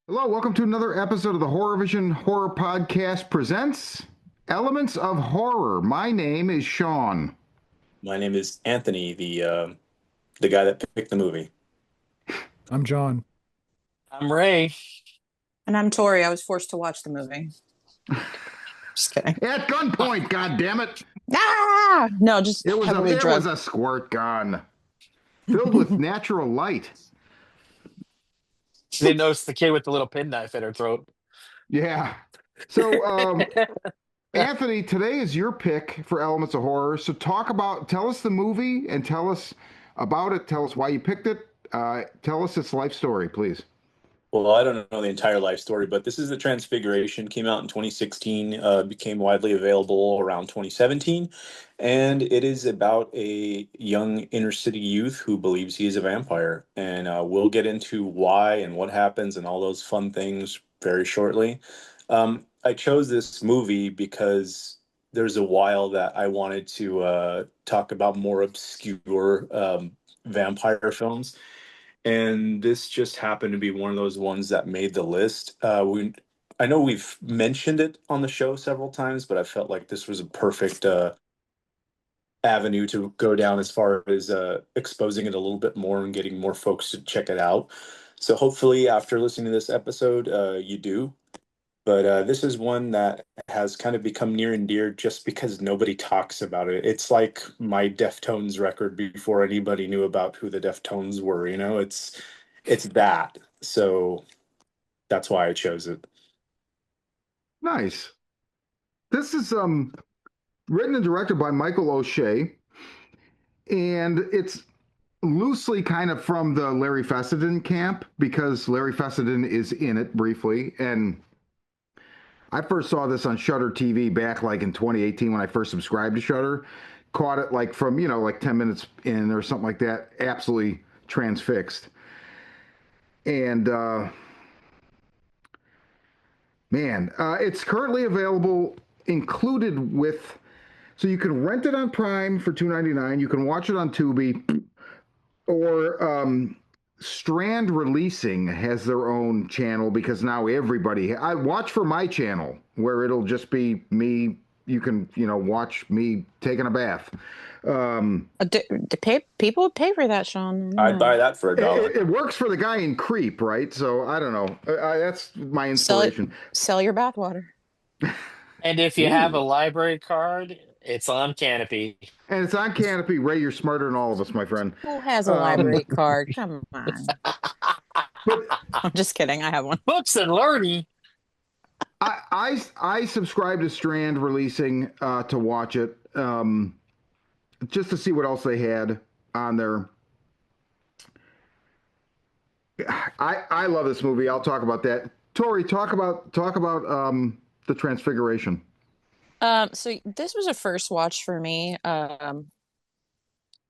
Hello, welcome to another episode of the Horror Vision Horror Podcast presents Elements of Horror. My name is Sean. My name is Anthony, the guy that picked the movie. I'm John. I'm Ray. And I'm Tori. I was forced to watch the movie. Just kidding. At gunpoint, God damn it! Ah! No, just It was heavily it drugged. was a squirt gun filled with natural light. Didn't notice the kid with the little penknife at her throat. Yeah. So, Anthony, today is your pick for Elements of Horror. So, tell us the movie and tell us about it. Tell us why you picked it. Tell us its life story, please. Well, I don't know the entire life story, but this is the Transfiguration. Came out in 2016, became widely available around 2017, and it is about a young inner city youth who believes he is a vampire. And we'll get into why and what happens and all those fun things very shortly. I chose this movie because there's a while that I wanted to talk about more obscure vampire films, and this just happened to be one of those ones that made the list. I know we've mentioned it on the show several times, but I felt like this was a perfect avenue to go down as far as exposing it a little bit more and getting more folks to check it out. So hopefully, after listening to this episode, you do. But this is one that has kind of become near and dear just because nobody talks about it. It's like my Deftones record before anybody knew about who the Deftones were. It's that. So that's why I chose it. Nice. This is written and directed by Michael O'Shea, and it's loosely kind of from the Larry Fessenden camp because Larry Fessenden is in it briefly. And I first saw this on Shudder TV back like in 2018 when I first subscribed to Shudder. Caught it like from, like 10 minutes in or something like that. Absolutely transfixed. And man, it's currently available included with, so you can rent it on Prime for $2.99. You can watch it on Tubi, or Strand Releasing has their own channel because now everybody. I watch for my channel where it'll just be me. You can watch me taking a bath. People would pay for that, Sean. I'd buy that for a dollar. It works for the guy in Creep, right? So I don't know. That's my Sell it. inspiration. Sell your bathwater. And if you have a Ooh. library card, it's on Canopy. And it's on Canopy. Ray, you're smarter than all of us, my friend. Who has a Um, library card? Come on. but I'm just kidding. I have one. Books and learning. I subscribe to Strand Releasing to watch it, just to see what else they had on there. I love this movie. I'll talk about that. Tori, talk about the Transfiguration. So this was a first watch for me.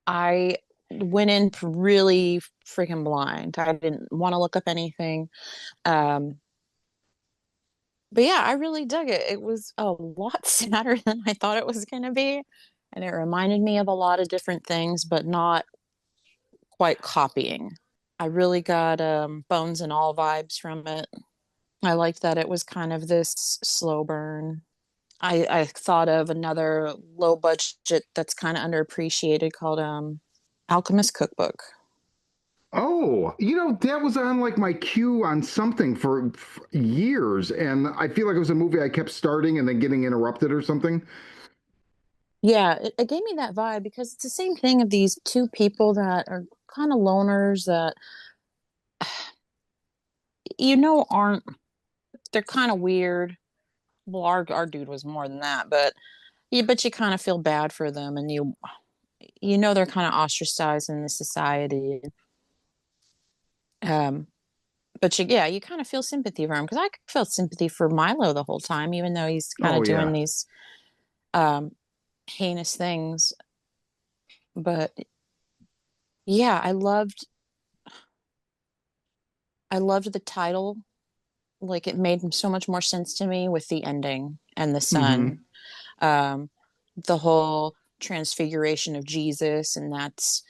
I went in really freaking blind. I didn't want to look up anything. Um, but yeah, I really dug it. It was a lot sadder than I thought it was going to be. And it reminded me of a lot of different things, but not quite copying. I really got bones and all vibes from it. I liked that it was kind of this slow burn. I thought of another low budget that's kind of underappreciated called Alchemist Cookbook. Oh, that was on like my queue on something for years, and I feel like it was a movie I kept starting and then getting interrupted or something. Yeah, it gave me that vibe because it's the same thing of these two people that are kind of loners that aren't, they're kind of weird. Well, our dude was more than that, but you kind of feel bad for them, and they're kind of ostracized in the society. Um, but you kind of feel sympathy for him because I felt sympathy for Milo the whole time, even though he's kind Oh of doing yeah. these um heinous things. But yeah, I loved the title. Like it made so much more sense to me with the ending and the Hmm. son. The whole transfiguration of Jesus, and that's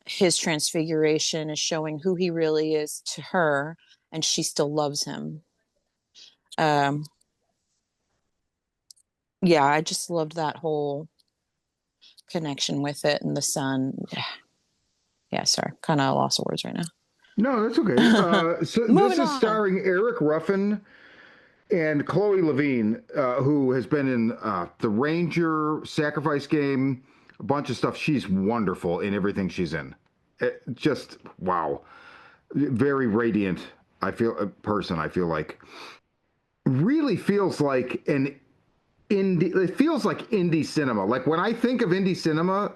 his transfiguration is showing who he really is to her, and she still loves him. Um, yeah, I just loved that whole connection with it and the son. Yeah, sorry, kind of lost of words right No, that's okay. now. So this Moving is on. starring Eric Ruffin and Chloe Levine, who has been in The Ranger, Sacrifice Game, a bunch of stuff. She's wonderful in everything she's in. Just wow, very radiant. I feel a person. I feel like really feels like an indie. It feels like indie cinema. Like when I think of indie cinema,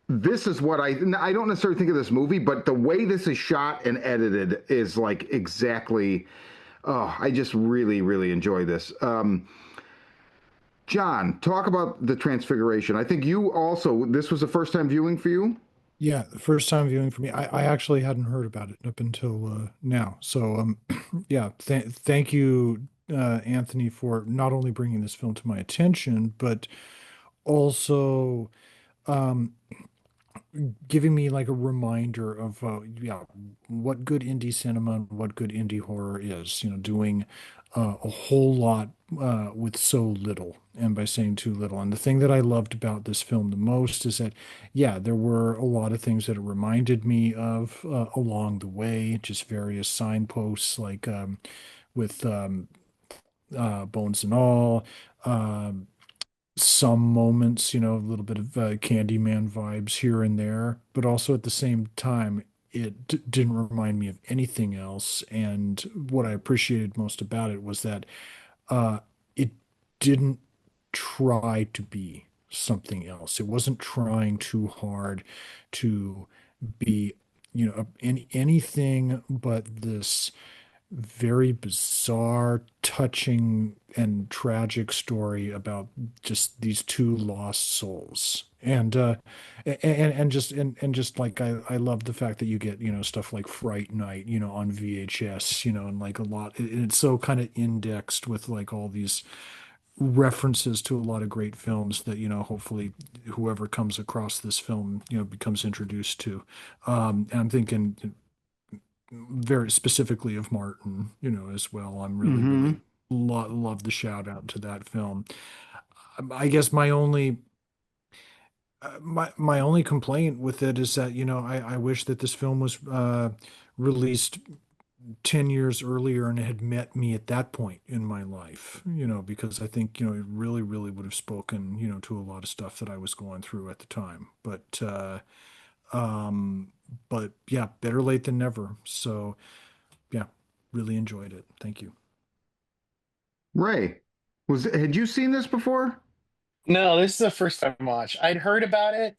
this is what I don't necessarily think of this movie, but the way this is shot and edited is like exactly. Oh, I just really, really enjoy this. John, talk about the Transfiguration. I think you also, this was the first time viewing for you? Yeah, the first time viewing for me. I actually hadn't heard about it up until now. So, yeah, thank you, Anthony, for not only bringing this film to my attention, but also um, giving me like a reminder of yeah, what good indie cinema and what good indie horror is. Doing a whole lot with so little, and by saying too little. And the thing that I loved about this film the most is that, yeah, there were a lot of things that it reminded me of along the way, just various signposts like with Bones and All. Um, some moments, a little bit of Candyman vibes here and there, but also at the same time, it didn't remind me of anything else. And what I appreciated most about it was that uh, it didn't try to be something else. It wasn't trying too hard to be, anything but this very bizarre, touching, and tragic story about just these two lost souls. And just like I love the fact that you get stuff like Fright Night on VHS and like a lot it's so kind of indexed with like all these references to a lot of great films that hopefully whoever comes across this film becomes introduced to. And I'm thinking very specifically of Martin, as well. I'm really, Mm-hmm. really love the shout out to that film. I guess my only complaint with it is that I wish that this film was released 10 years earlier and it had met me at that point in my life, because I think it really, really would have spoken to a lot of stuff that I was going through at the time. Um but yeah, better late than never. So yeah, really enjoyed it. Thank you. Ray, had you seen this before? No, this is the first time watch. I'd heard about it.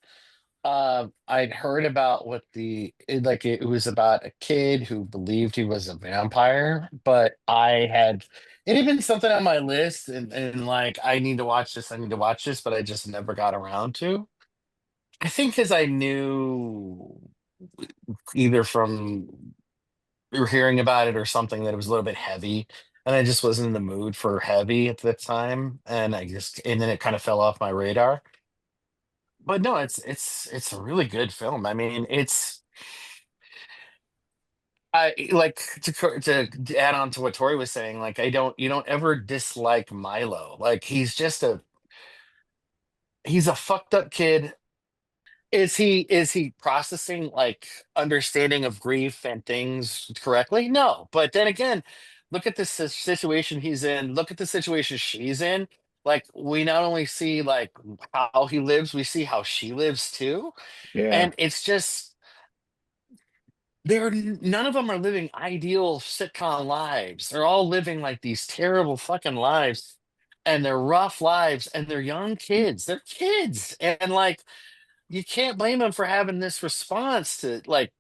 I'd heard about it was about a kid who believed he was a vampire, but it had been something on my list, and like I need to watch this, but I just never got around to. I think because I knew either from hearing about it or something that it was a little bit heavy, and I just wasn't in the mood for heavy at the time, and then it kind of fell off my radar. But no, it's a really good film. I mean, I like to add on to what Tori was saying. Like, you don't ever dislike Milo. Like, he's a fucked up kid. Is he processing like understanding of grief and things correctly? No. But then again, look at this situation he's in. Look at the situation she's in. Like, we not only see like how he lives, we see how she lives too. Yeah. And it's just none of them are living ideal sitcom lives. They're all living like these terrible fucking lives, and they're rough lives, and they're young kids. They're kids, and like you can't blame them for having this response to like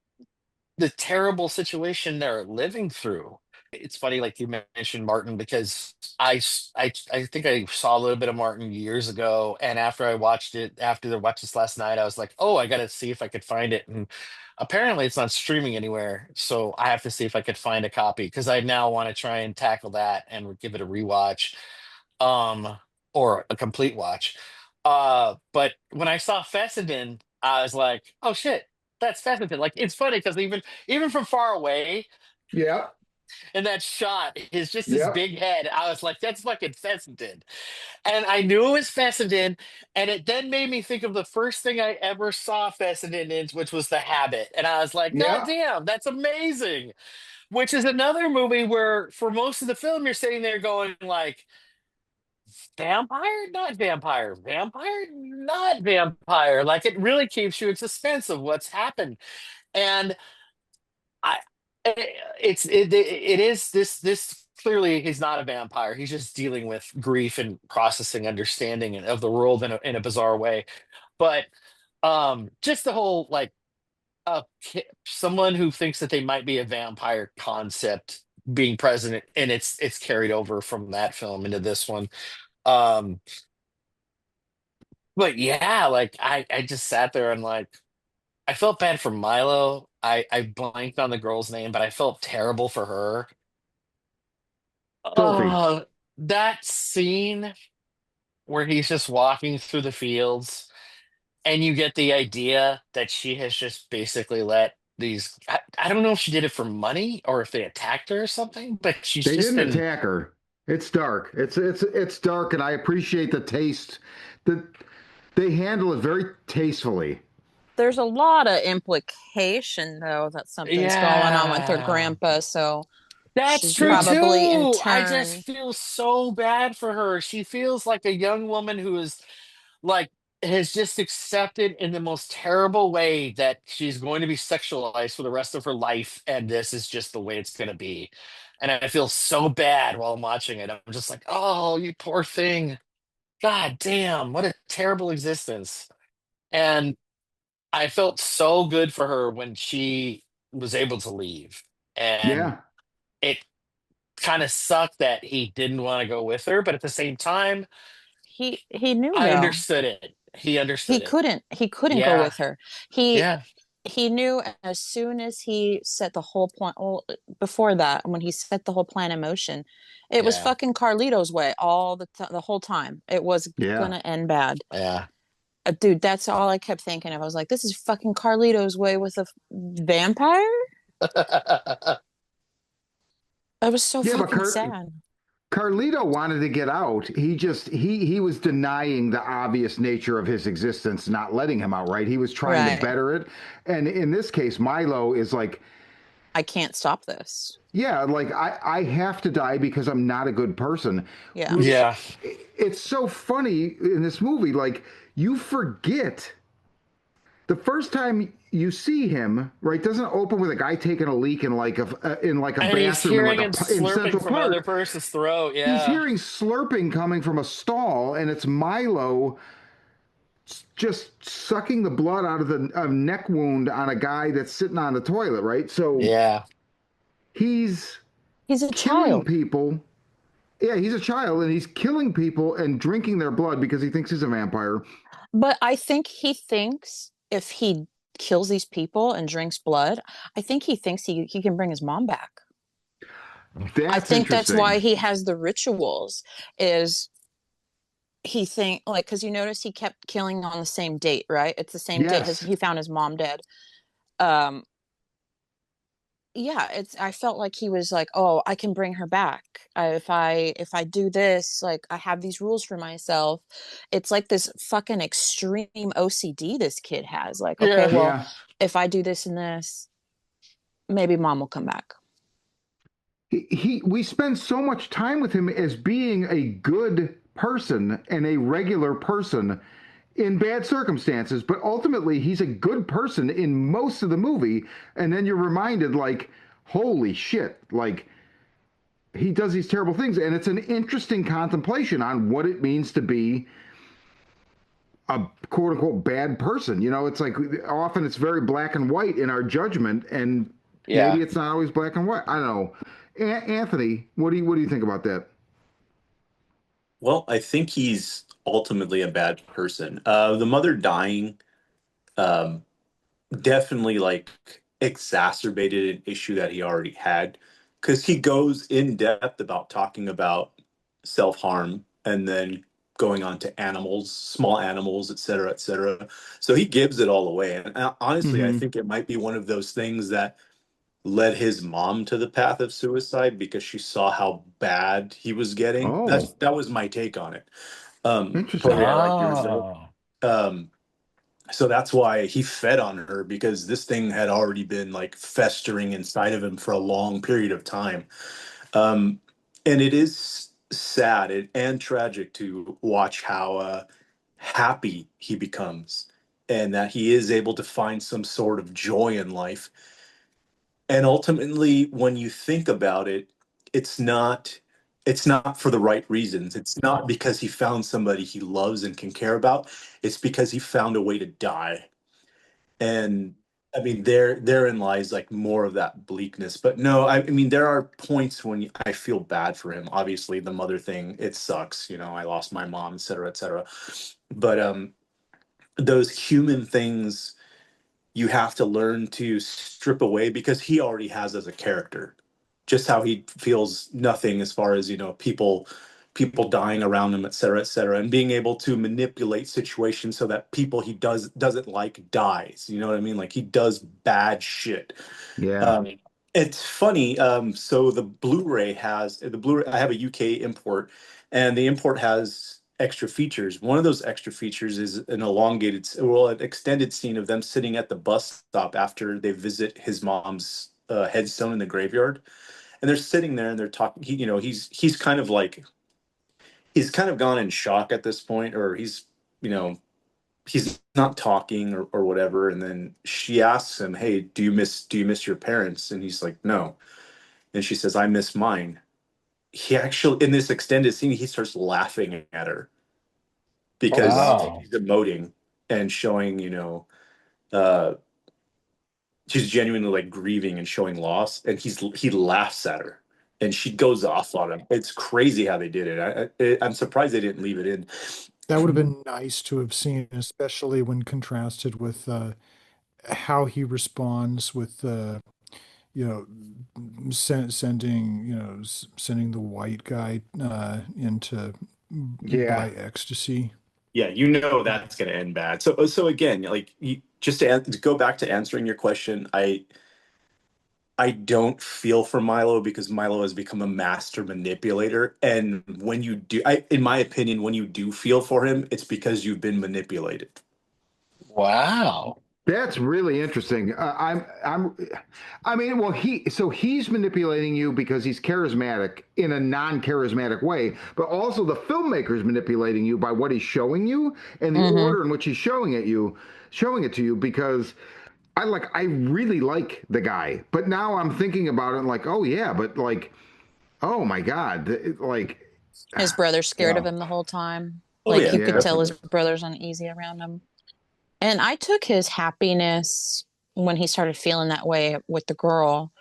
the terrible situation they're living through. It's funny, like you mentioned Martin, because I think I saw a little bit of Martin years ago, and after I watched this last night, I was like, oh, I gotta see if I could find it, and apparently it's not streaming anywhere, so I have to see if I could find a copy because I now want to try and tackle that and give it a rewatch, um, or a complete watch. But when I saw Fessenden, I was like, oh shit, that's Fessenden. Like it's funny because even from far away, Yeah. in that shot is just his Yep. big head. I was like, that's fucking Fessenden. And I knew it was Fessenden, and it then made me think of the first thing I ever saw Fessenden in, which was The Habit. And I was like, God Yeah. damn, that's amazing. Which is another movie where for most of the film you're sitting there going like, vampire, not vampire, vampire, not vampire. Like it really keeps you in suspense of what's happened. And I it is this clearly he's not a vampire. He's just dealing with grief and processing understanding of the world in a bizarre way. But just the whole like someone who thinks that they might be a vampire concept being present, and it's carried over from that film into this one. um but yeah, like I just sat there and like I felt bad for Milo. I blanked on the girl's name, but I felt terrible for her. Sophie. Oh, that scene where he's just walking through the fields and you get the idea that she has just basically let these I don't know if she did it for money or if they attacked her or something, but she's They just didn't been attack her. It's dark. It's dark, and I appreciate the taste that they handle it very tastefully. There's a lot of implication though that something's going on with her yeah. grandpa, so That's she's true Yeah. probably in too. I just turn. feel so bad for her. She feels like a young woman who is like has just accepted in the most terrible way that she's going to be sexualized for the rest of her life, and this is just the way it's going to be. And I feel so bad while I'm watching it. I'm just like, oh, you poor thing. God damn, what a terrible existence. And I felt so good for her when she was able to leave. And Yeah. it kind of sucked that he didn't want to go with her, but at the same time, He knew I though. understood it. He He understood it. couldn't he couldn't go Yeah. with her. He Yeah. he knew as soon as he set the whole plan, well, before that, when he set the whole plan in motion, it was Yeah. fucking Carlito's way the whole time. It was Yeah. gonna end bad. Yeah. Dude, that's all I kept thinking of. I was like, this is fucking Carlito's way with a vampire. I was so Yeah, but fucking sad. Carlito wanted to get out. He was denying the obvious nature of his existence, not letting him out, right? He was trying to Right. better it. And in this case, Milo is like, I can't stop this. yeah, like I have to die because I'm not a good person, Yeah. which Yeah. it's so funny in this movie. Like you forget the first time you see him, right? Doesn't it open with a guy taking a leak in like a And he's bathroom in hearing and in slurping Central from another Park? person's throat. He's Yeah. hearing slurping coming from a stall, and it's Milo just sucking the blood out of the neck wound on a guy that's sitting on the toilet, right? So Yeah. he's He's a killing child. people. Yeah, he's a child, and he's killing people and drinking their blood because he thinks he's a vampire. But I think he thinks if he kills these people and drinks blood, I think he thinks he can bring his mom back. I That's think that's why interesting. he has the rituals is he think like because you notice he kept killing on the same date, right? It's the same date Yes. he found his mom dead. Um yeah, it's I felt like he was like, oh, I can bring her back. If I do this, like I have these rules for myself. It's like this fucking extreme OCD this kid has. Like, okay, Yeah. well, Yeah. if I do this and this, maybe mom will come back. We spend so much time with him as being a good person and a regular person in bad circumstances, but ultimately he's a good person in most of the movie. And then you're reminded, like, holy shit, like he does these terrible things. And it's an interesting contemplation on what it means to be a quote unquote bad person. You know, it's like often it's very black and white in our judgment, and Yeah. maybe it's not always black and white. I don't know. Anthony, what do you think about that? Well, I think he's ultimately a bad person. The mother dying um, definitely like exacerbated an issue that he already had because he goes in depth about talking about self-harm and then going on to animals, small animals, et cetera, et cetera. So he gives it all away. And honestly, I Mm-hmm. think it might be one of those things that led his mom to the path of suicide because she saw how bad he was getting. Oh, That was my take on it. interesting. Totally, I like yours though. Oh. Um, so that's why he fed on her, because this thing had already been like festering inside of him for a long period of time. Um, and it is sad and tragic to watch how happy he becomes, and that he is able to find some sort of joy in life. And ultimately, when you think about it, it's not it's not for the right reasons. It's not because he found somebody he loves and can care about. It's because he found a way to die. And I mean, therein lies like more of that bleakness. But no, I mean, there are points when I feel bad for him. Obviously, the mother thing, it sucks. You know, I lost my mom, et cetera, et cetera. But those human things you have to learn to strip away, because he already has as a character just how he feels nothing as far as, people dying around him, et cetera, and being able to manipulate situations so that people he doesn't like dies. You know what I mean? Like, he does bad shit. Yeah. um, it's funny. So the Blu-ray. I have a UK import, and the import has extra features. One of those extra features is an extended scene of them sitting at the bus stop after they visit his mom's headstone in the graveyard, and they're sitting there and they're talking. He's kind of gone in shock at this point, or you know, he's not talking or whatever. And then she asks him, "Hey, do you miss your parents?" And he's like, "No." And she says, "I miss mine." He actually, in this extended scene, he starts laughing at her Oh, because wow. Wow. she's emoting and showing, uh, she's genuinely like grieving and showing loss. And he laughs at her, and she goes off on him. It's crazy how they did it. I'm surprised they didn't leave it in. That would have been nice to have seen, especially when contrasted with how he responds with you know sending the white guy into Yeah. buy ecstasy. Yeah, that's going to end bad. So again, like, just to go back to answering your question, I don't feel for Milo because Milo has become a master manipulator. And when you do, in my opinion, when you do feel for him, it's because you've been manipulated. Wow. That's really interesting. I mean, well, he's manipulating you because he's charismatic in a non-charismatic way, but also the filmmaker's manipulating you by what he's showing you and the Mm-hmm. order in which he's showing it to you. Because I really like the guy, but now I'm thinking about it and like, oh yeah, but like, oh my God, His brother's scared of wow, him the whole time. Oh Like yeah, you could yeah, tell his definitely. brother's uneasy around him. And I took his happiness when he started feeling that way with the girl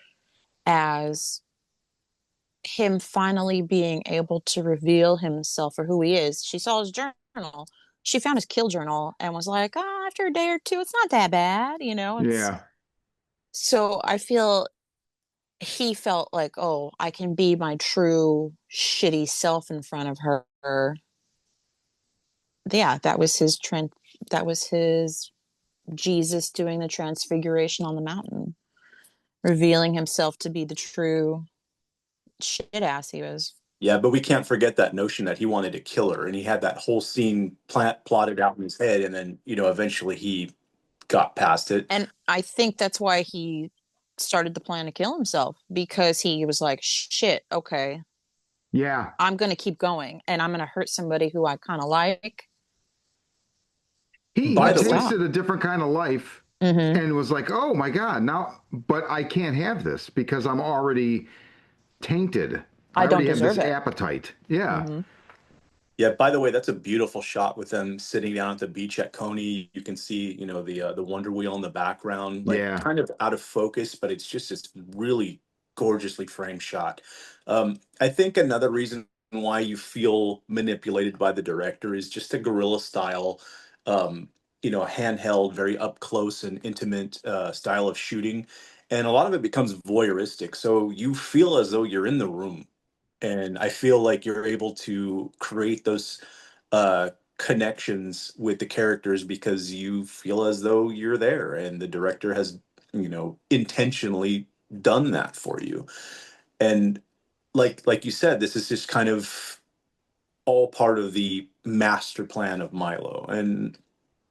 as him finally being able to reveal himself for who he is. She saw his journal. She found his kill journal and was like, "Oh, after a day or two, it's not that bad, you know." It's yeah. so I feel he felt like, "Oh, I can be my true shitty self in front of her." Yeah, that was his Jesus doing the transfiguration on the mountain, revealing himself to be the true shit ass he was. Yeah, but we can't forget that notion that he wanted to kill her, and he had that whole scene plotted out in his head, and then eventually he got past it. And I think that's why he started the plan to kill himself because he was like, shit, okay, Yeah. I'm going to keep going and I'm going to hurt somebody who I kind of like. He By he Got to the way, stop. tasted a different kind of life Mm-hmm. and was like, "Oh my God, now but I can't have this because I'm already tainted. I I don't already have this deserve it. appetite." Yeah. Mm-hmm. Yeah, by the way, that's a beautiful shot with them sitting down at the beach at Coney. You can see, the Wonder Wheel in the background, like Yeah. kind of out of focus, but it's just this really gorgeously framed shot. I think another reason why you feel manipulated by the director is just a guerrilla style, handheld, very up close and intimate style of shooting, and a lot of it becomes voyeuristic. So you feel as though you're in the room, and I feel like you're able to create those uh, connections with the characters because you feel as though you're there, and the director has, intentionally done that for you. And like you said, this is just kind of all part of the master plan of Milo. And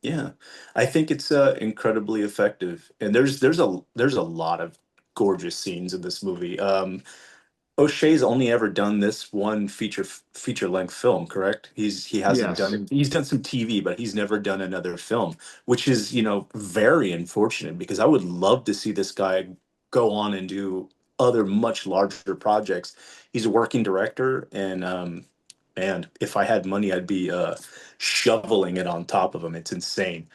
yeah, I think it's incredibly effective. And there's a lot of gorgeous scenes in this movie. O'Shea's only ever done this one feature length film, correct? He hasn't Yes. done he's done some TV, but he's never done another film, which is, very unfortunate because I would love to see this guy go on and do other much larger projects. He's a working director, and man, if I had money, I'd be shoveling it on top of him. It's insane.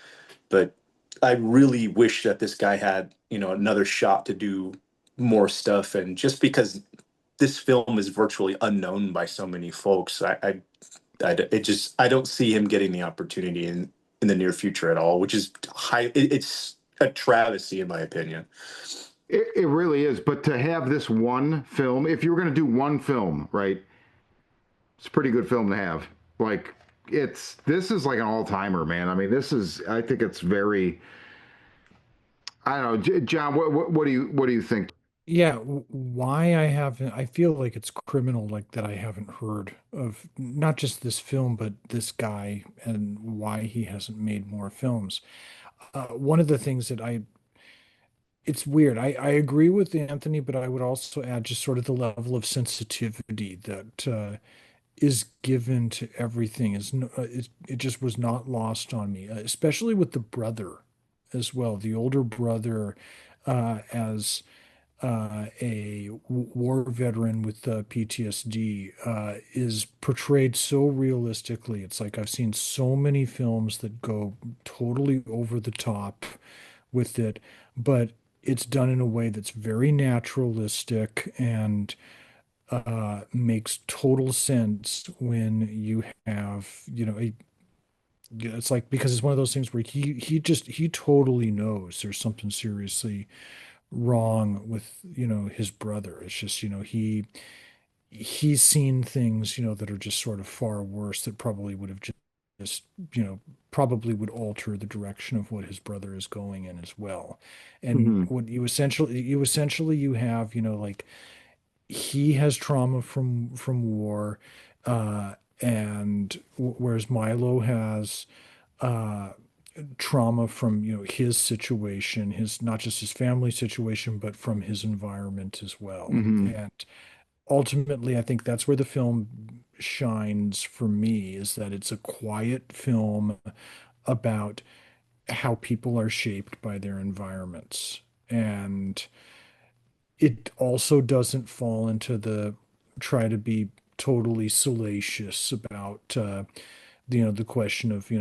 But I really wish that this guy had, another shot to do more stuff. And just because this film is virtually unknown by so many folks, I don't see him getting the opportunity in the near future at all, which is it's a travesty in my opinion. It really is. But to have this one film, if you were going to do one film, right, it's a pretty good film to have. Like, this is like an all timer, man. I mean, I think it's very, I don't know, John. What do you think? Yeah, why I haven't, I feel like it's criminal, like that I haven't heard of not just this film, but this guy and why he hasn't made more films. One of the things that it's weird. I agree with Anthony, but I would also add just sort of the level of sensitivity that is given to everything it just was not lost on me, especially with the brother as well, the older brother, as a war veteran with PTSD, is portrayed so realistically. It's like I've seen so many films that go totally over the top with it, but it's done in a way that's very naturalistic and makes total sense when you have, it's like because it's one of those things where he totally knows there's something seriously wrong with, his brother. It's just, he's seen things, that are just sort of far worse that probably would have just, probably would alter the direction of what his brother is going in as well. And Hmm. what you have, like he has trauma from war, and whereas Milo has uh trauma from, his situation, his not just his family situation, but from his environment as well. Hmm. And ultimately, I think that's where the film shines for me, is that it's a quiet film about how people are shaped by their environments. And it also doesn't fall into the try to be totally salacious about the question of,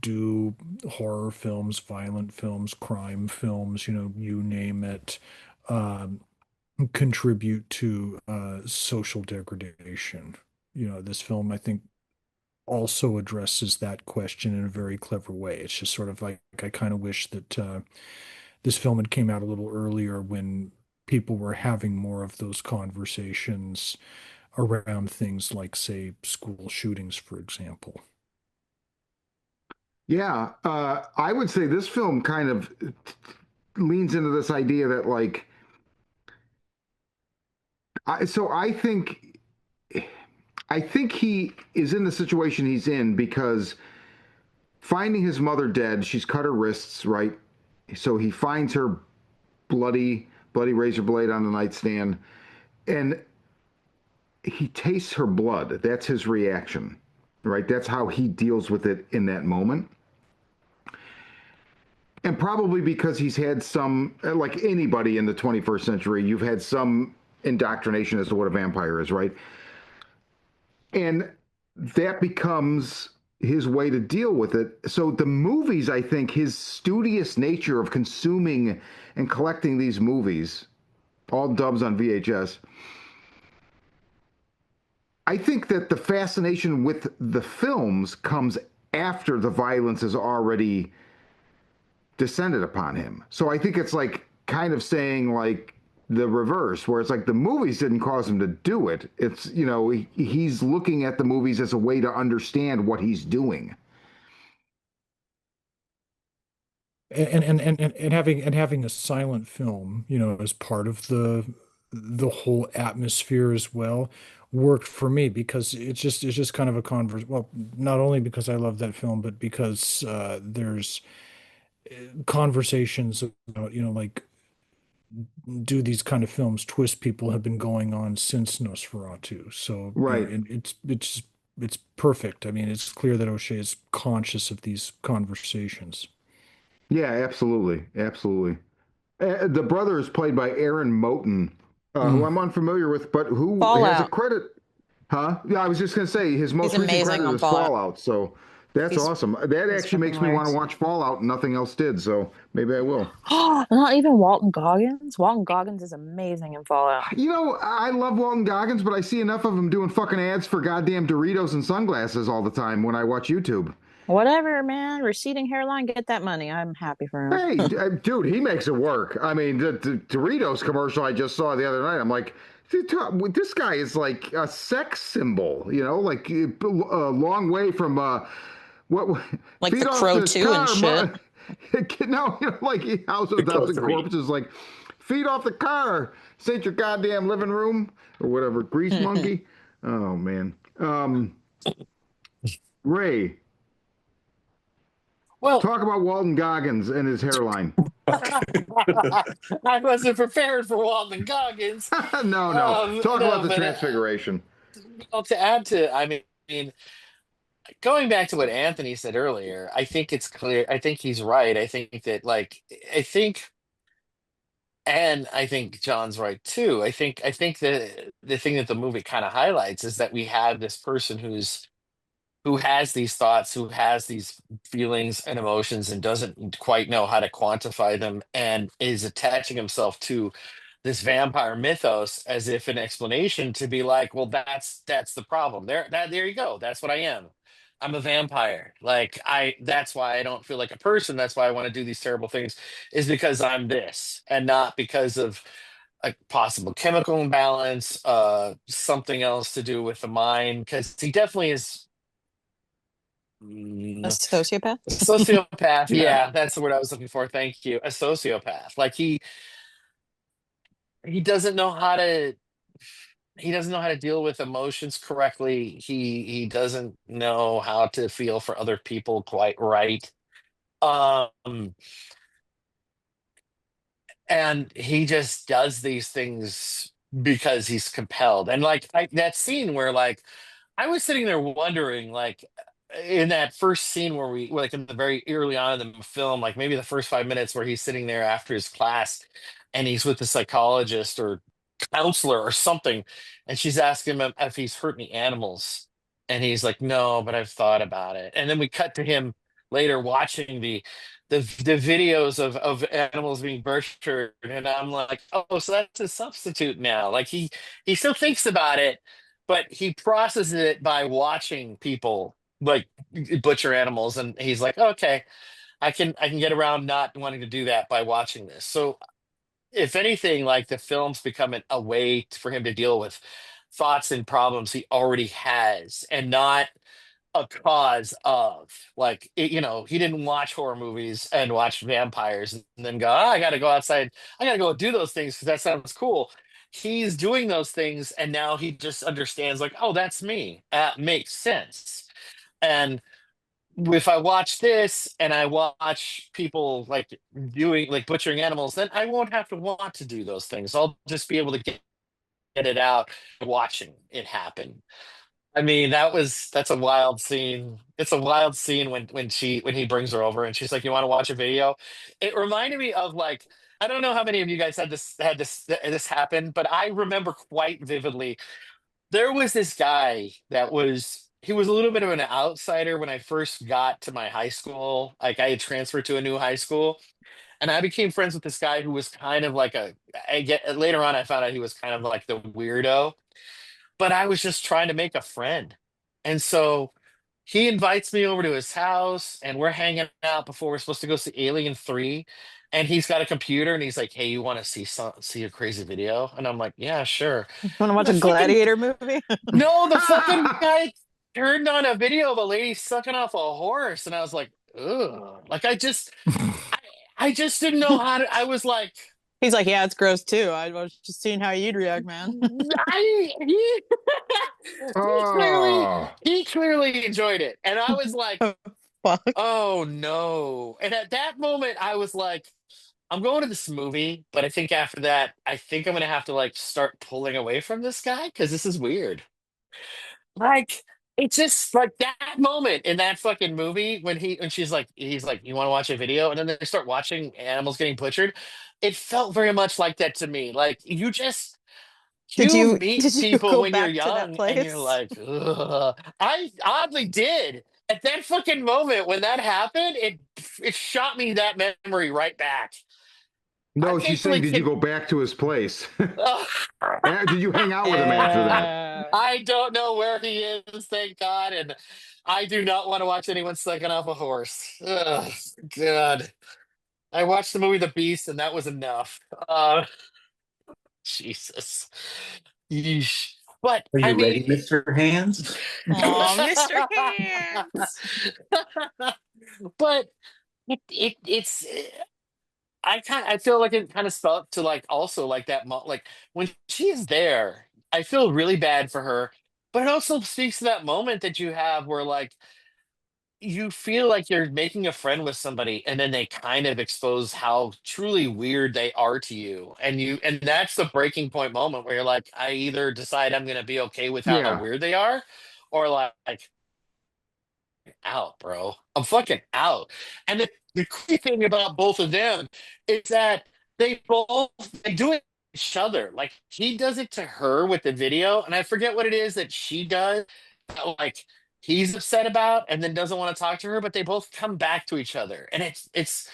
do horror films, violent films, crime films, you name it, um, contribute to social degradation. This film, I think, also addresses that question in a very clever way. It's just sort of like I kind of wish that this film had came out a little earlier when people were having more of those conversations around things like, say, school shootings, for example. Yeah, I would say this film kind of leans into this idea that, like, so I think he is in the situation he's in because finding his mother dead, she's cut her wrists, right? So he finds her bloody razor blade on the nightstand, and he tastes her blood. That's his reaction, right? That's how he deals with it in that moment. And probably because he's had some, like anybody in the 21st century, you've had some indoctrination as to what a vampire is, right? And that becomes his way to deal with it. So the movies, I think, his studious nature of consuming and collecting these movies, all dubs on VHS, I think that the fascination with the films comes after the violence has already descended upon him. So I think it's like kind of saying like the reverse, where it's like the movies didn't cause him to do it. It's, he's looking at the movies as a way to understand what he's doing. and having a silent film, as part of the whole atmosphere as well, worked for me because it's just kind of a converse. Well, not only because I love that film, but because there's conversations about, like, do these kind of films twist people have been going on since Nosferatu. So, Right. it's perfect. I mean, it's clear that O'Shea is conscious of these conversations. Yeah, absolutely. Absolutely. The brother is played by Aaron Moten, who Mm. I'm unfamiliar with, but who has a Fallout. credit. Huh? Yeah, I was just going to say his He's most recent amazing credit on is Fallout. Fallout. So that's He's awesome. That he's actually freaking makes me want to hilarious. watch Fallout and nothing else did. So maybe I will. Not even Walton Goggins. Walton Goggins is amazing in Fallout. I love Walton Goggins, but I see enough of him doing fucking ads for goddamn Doritos and sunglasses all the time when I watch YouTube. Whatever, man. Receding hairline, get that money. I'm happy for him. Hey, dude, he makes it work. I mean, the Doritos commercial I just saw the other night, I'm like, this guy is like a sex symbol, like a long way from what Like feed The off Crow this 2 and car. shit. No, like House of The a Crow Thousand 3. Corpses, like feed off the car. This ain't your goddamn living room or whatever. Grease monkey. Oh man. Ray, Well, talk about Walton Goggins and his hairline. I wasn't prepared for Walton Goggins. No. Talk about No, the but Transfiguration. well, to add to, I mean, going back to what Anthony said earlier, I think it's clear. I think he's right. I think that, like, I think, and I think John's right too. I think the thing that the movie kind of highlights is that we have this person who has these thoughts, who has these feelings and emotions, and doesn't quite know how to quantify them, and is attaching himself to this vampire mythos as if an explanation to be like, well, that's the problem. There you go. That's what I am. I'm a vampire. Like, that's why I don't feel like a person. That's why I want to do these terrible things, is because I'm this, and not because of a possible chemical imbalance, something else to do with the mind. Because he definitely is. A Mm, sociopath. a sociopath. Yeah. Yeah, that's the word I was looking for. Thank you. A sociopath. Like, he doesn't know how to deal with emotions correctly. He doesn't know how to feel for other people quite right. Um, and he just does these things because he's compelled. And like, that scene where, like, I was sitting there wondering, like, in that first scene where like, in the very early on in the film, like maybe the first 5 minutes, where he's sitting there after his class and he's with the psychologist or counselor or something, and she's asking him if he's hurt any animals. And he's like, no, but I've thought about it. And then we cut to him later watching the videos of animals being butchered, and I'm like, oh, so that's a substitute now. Like, he still thinks about it, but he processes it by watching people, like, butcher animals, and he's like, okay, I can get around not wanting to do that by watching this. So if anything, like, the film's become a way for him to deal with thoughts and problems he already has, and not a cause of, like, he didn't watch horror movies and watch vampires and then go, oh, I gotta go outside, I gotta go do those things because that sounds cool. He's doing those things, and now he just understands, like, oh, that's me, that makes sense. And if I watch this and I watch people, like, doing, like, butchering animals, then I won't have to want to do those things. I'll just be able to get it out watching it happen. I mean, that's a wild scene. It's a wild scene when he brings her over and she's like, "You want to watch a video?" It reminded me of, like, I don't know how many of you guys had this happen, but I remember quite vividly. There was this guy he was a little bit of an outsider when I first got to my high school. Like, I had transferred to a new high school, and I became friends with this guy who was kind of like later on I found out he was kind of like the weirdo, but I was just trying to make a friend. And so he invites me over to his house, and we're hanging out before we're supposed to go see Alien 3. And he's got a computer, and he's like, "Hey, you want to see a crazy video?" And I'm like, "Yeah, sure." You want to watch The a fucking gladiator movie? No, the fucking guy turned on a video of a lady sucking off a horse, and I was like, "Ugh!" Like, I just didn't know how to. I was like, He's like, yeah, it's gross too. I was just seeing how you'd react, man. I, he, he clearly Oh, he clearly enjoyed it, and I was like, Fuck. oh no. And at that moment, I was like, I'm going to this movie, but I think after that, I think I'm gonna have to like start pulling away from this guy because this is weird. Like it's just like that moment in that fucking movie when she's like he's like, you want to watch a video? And then they start watching animals getting butchered. It felt very much like that to me. Like Did you you meet did you people go when you're back to that young and you're place? like, ugh. I oddly did. At that fucking moment when that happened, it shot me that memory right back. I no, she's saying, thankfully did you can. go back to his place? Ugh. Did you hang out with him after that? I don't know where he is, thank God, and I do not want to watch anyone sucking off a horse. Ugh, God. I watched the movie The Beast, and that was enough. Jesus. Yeesh. But Are I you mean, ready, Mr. Hands? Oh, Mr. Hands. but it's I feel like it kind of spoke to like also like like when she's there, I feel really bad for her, but it also speaks to that moment that you have where like you feel like you're making a friend with somebody and then they kind of expose how truly weird they are to you, and that's the breaking point moment where you're like, I either decide I'm going to be okay with how Yeah, weird they are, or like out, bro. I'm fucking out. And the key thing about both of them is that they do it to each other. Like he does it to her with the video, and I forget what it is that she does that, like he's upset about and then doesn't want to talk to her, but they both come back to each other. And it's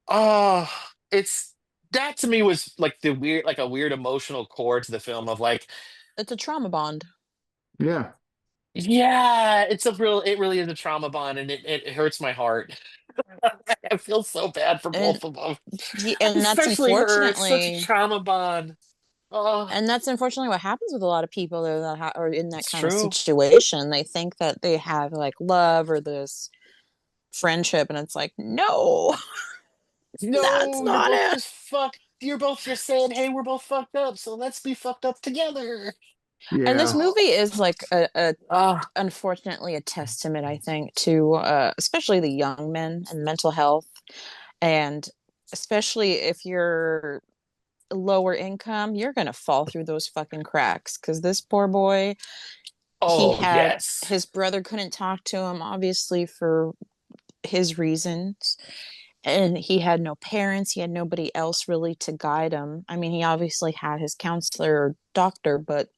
oh it's that to me was like the weird like a weird emotional core to the film of like, It's a trauma bond. yeah, yeah, it really is a trauma bond, and it hurts my heart. I feel so bad for And both of them, and that's especially her. It's such a unfortunately trauma bond. Oh, what happens with a lot of people that are in that it's kind of true. situation. They think that they have like love or this friendship, and it's like, no, that's No, you're not both it. just fucked. You're both just saying, "Hey, we're both fucked up, so let's be fucked up together." And this yeah, movie is like a Ah, unfortunately a testament, I think, to especially the young men and mental health, and especially if you're lower income, you're gonna fall through those fucking cracks. Because this poor boy, he oh had yes. his brother couldn't talk to him, obviously for his reasons, and he had no parents. He had nobody else really to guide him. I mean, he obviously had his counselor or doctor, but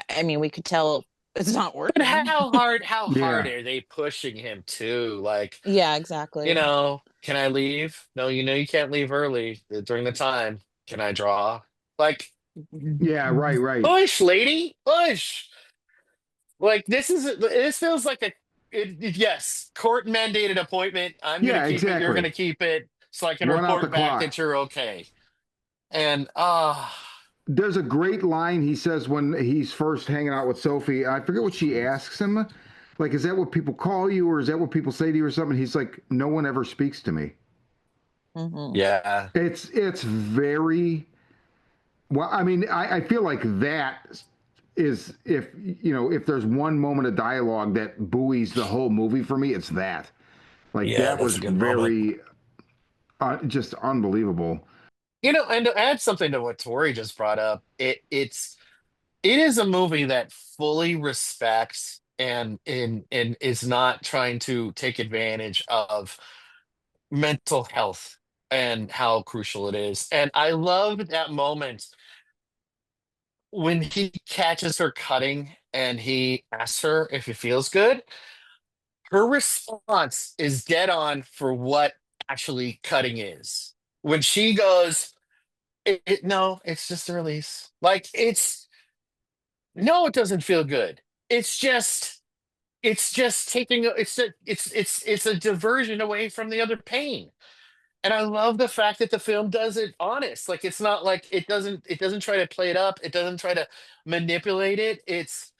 I mean, we could tell it's not But working. how hard yeah, are they pushing him too? Like, Yeah, exactly. can I leave? No, you can't leave early during the time. Can I draw? Like, yeah. Right, right. push, lady, push. Like this feels like yes, court mandated appointment. I'm gonna Yeah, keep it. You're exactly. gonna keep it, so I can Run out the report back clock. that you're okay. And There's a great line he says when he's first hanging out with Sophie. I forget what she asks him. Like, is that what people call you, or is that what people say to you, or something? He's like, no one ever speaks to me. Hmm. yeah, It's very well. I mean, I feel like that is if if there's one moment of dialogue that buoys the whole movie for me, it's that. Like yeah, that that's was a good moment. very just unbelievable. And to add something to what Tori just brought up, it is a movie that fully respects and is not trying to take advantage of mental health and how crucial it is. And I love that moment when he catches her cutting and he asks her if it feels good. Her response is dead on for what actually cutting is. When she goes, no, it's just a release. Like it's no, it doesn't feel good. It's just it's just taking it's a diversion away from the other pain. And I love the fact that the film does it honest. Like it's not like it doesn't try to play it up. It doesn't try to manipulate it. It's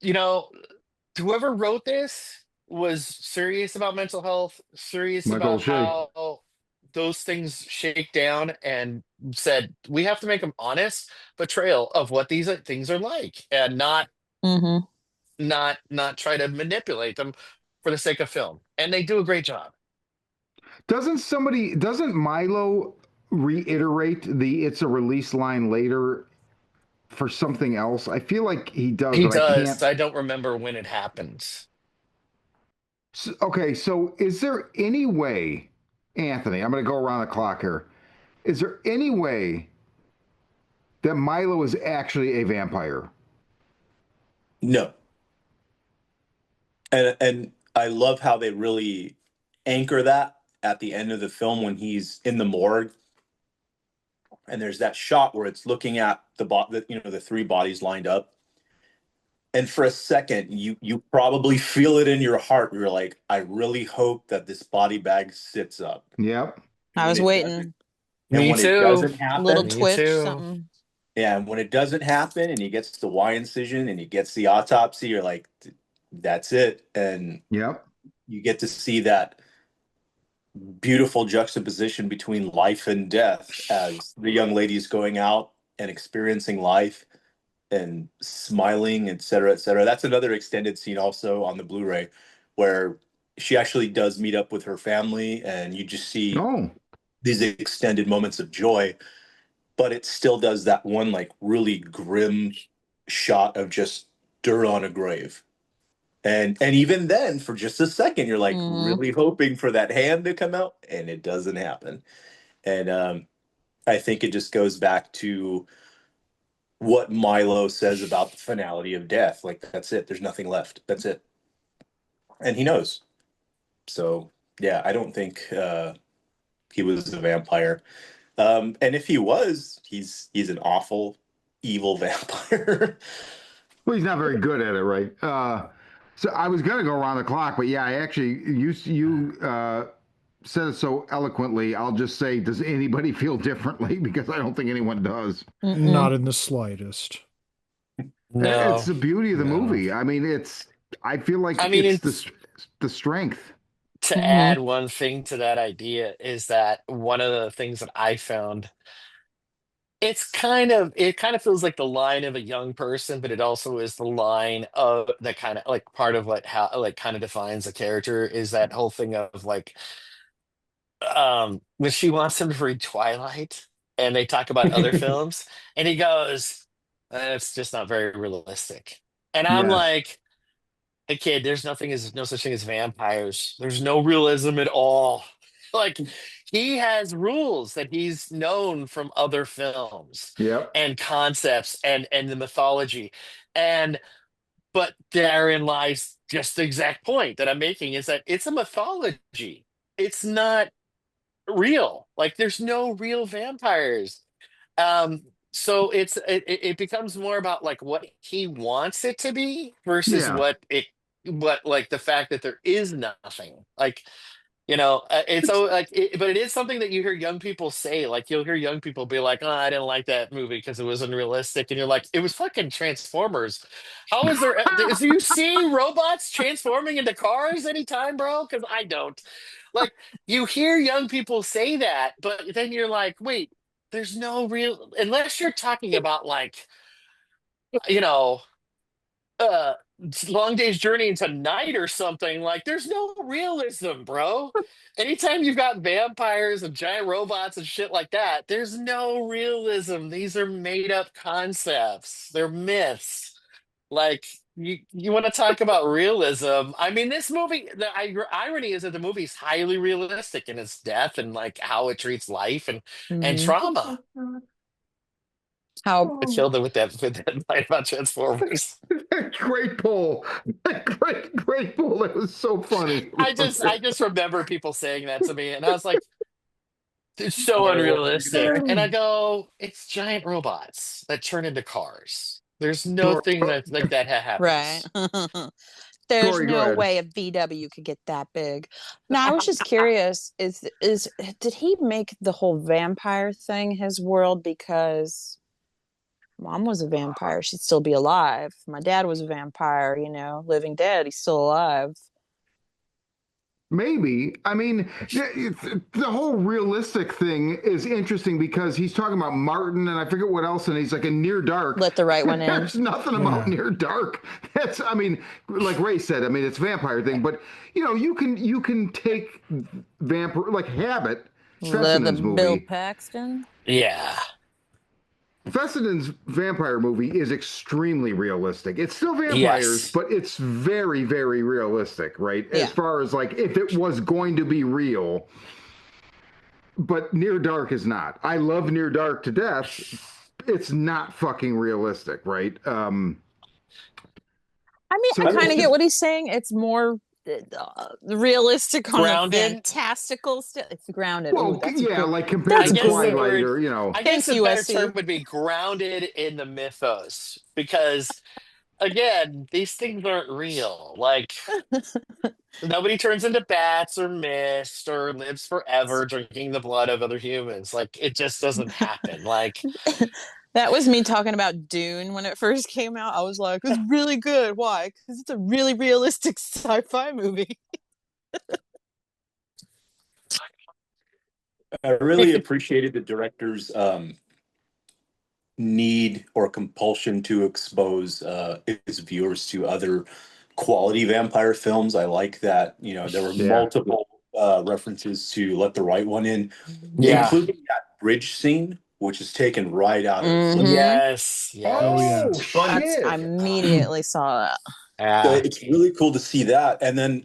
you know, whoever wrote this, was serious about mental health, serious Michael about O'Shea. how those things shake down, and said we have to make an honest portrayal of what these things are like, and Hmm. not try to manipulate them for the sake of film. And they do a great job. Doesn't Milo reiterate the "it's a release" line later for something else? I feel like he does, He but I does. can't. I don't remember when it happens. Okay, so is there any way, Anthony? I'm going to go around the clock here. Is there any way that Milo is actually a vampire? No. And I love how they really anchor that at the end of the film when he's in the morgue, and there's that shot where it's looking at the three bodies lined up, and for a second you probably feel it in your heart. You're like, I really hope that this body bag sits up. Yep. And I when was it doesn't, waiting. and Me when it too. doesn't Little happen, Me twitch, too. something. yeah, and when it doesn't happen, and he gets the Y incision and he gets the autopsy, you're like, that's it. And Yep. you get to see that beautiful juxtaposition between life and death as the young lady's going out and experiencing life and smiling, et cetera, et cetera. That's another extended scene also on the Blu-ray where she actually does meet up with her family, and you just see Oh, these extended moments of joy, but it still does that one like really grim shot of just dirt on a grave. And even then, for just a second, you're like Hmm. really hoping for that hand to come out, and it doesn't happen. And I think it just goes back to what Milo says about the finality of death. Like, that's it. There's nothing left. That's it. And he knows. So yeah, I don't think he was a vampire. And if he was, he's an awful, evil vampire. well, he's not very good at it, right? So I was going to go around the clock, but yeah, I actually you said it so eloquently. I'll just say, does anybody feel differently? Because I don't think anyone does. Not Mm-mm. in the slightest. It's No, the beauty of the no. movie. I mean, I feel like I mean, it's it's the strength. to Hmm. add one thing to that idea is that one of the things that I found, it kind of feels like the line of a young person, but it also is the line of the kind of like part of what how like kind of defines a character, is that whole thing of like when she wants him to read Twilight and they talk about other films, and he goes, it's just not very realistic. And I'm Yes. like, hey kid, there's no such thing as vampires. There's no realism at all. Like, he has rules that he's known from other films Yep. and concepts and the mythology. And but therein lies just the exact point that I'm making, is that it's a mythology. It's not real. Like, there's no real vampires. Um, so it becomes more about like what he wants it to be versus Yeah. what like the fact that there is nothing. Like, it's so like but it is something that you hear young people say. Like, you'll hear young people be like, "Oh, I didn't like that movie because it was unrealistic," and you're like, "It was fucking Transformers. How is there? Do you see robots transforming into cars anytime, bro? Because I don't." Like, you hear young people say that, but then you're like, "Wait, there's no real, unless you're talking about like you know." uh Long Day's Journey into Night or something. Like, there's no realism, bro. Anytime you've got vampires and giant robots and shit like that, there's no realism. These are made up concepts, they're myths. Like, you want to talk about realism? I mean, this movie, the irony is that the movie's highly realistic in its death and like how it treats life and Hmm. trauma. How I filled it with that line about Transformers. Great pull. Great pull. That was so funny. I just remember people saying that to me, and I was like, it's so unrealistic. And I go, it's giant robots that turn into cars. There's no Tor- thing that like that right? happens. There's Tori, go no ahead. way a VW could get that big. Now, I was just curious, is did he make the whole vampire thing his world because mom was a vampire, she'd still be alive. My dad was a vampire, living dead, he's still alive. Maybe. I mean, the whole realistic thing is interesting because he's talking about Martin and I forget what else, and he's like a near dark. Let the right one in. There's nothing about Yeah. near dark. That's, I mean, like Ray said, I mean, it's a vampire thing, but you can take vampire like Habit, The Fessenden's Bill movie. Paxton. Yeah. Fessenden's vampire movie is extremely realistic. It's still vampires, Yes. but it's very, very realistic, right? Yeah. As far as like if it was going to be real, but Near Dark is not. I love Near Dark to death. It's not fucking realistic, right? I mean, I So kind it's of get just what he's saying. It's more realistic on a Grounded. fantastical It's grounded. Oh, well, yeah, like compared I that's to a guess cool the word. Twilight word, or I guess Thanks, a better USC. term would be grounded in the mythos because, again, these things aren't real. Like, nobody turns into bats or mist or lives forever drinking the blood of other humans. Like, it just doesn't happen. Like, That was me talking about Dune when it first came out. I was like, it's really good. Why? Because it's a really realistic sci-fi movie. I really appreciated the director's need or compulsion to expose his viewers to other quality vampire films. I like that, there were yeah. multiple references to Let the Right One In, yeah. including that bridge scene, which is taken right out of Flip. Mm-hmm. Yes. Oh Yes. yeah. Oh Fun. I shit. immediately saw that. Yeah. It's really cool to see that. And then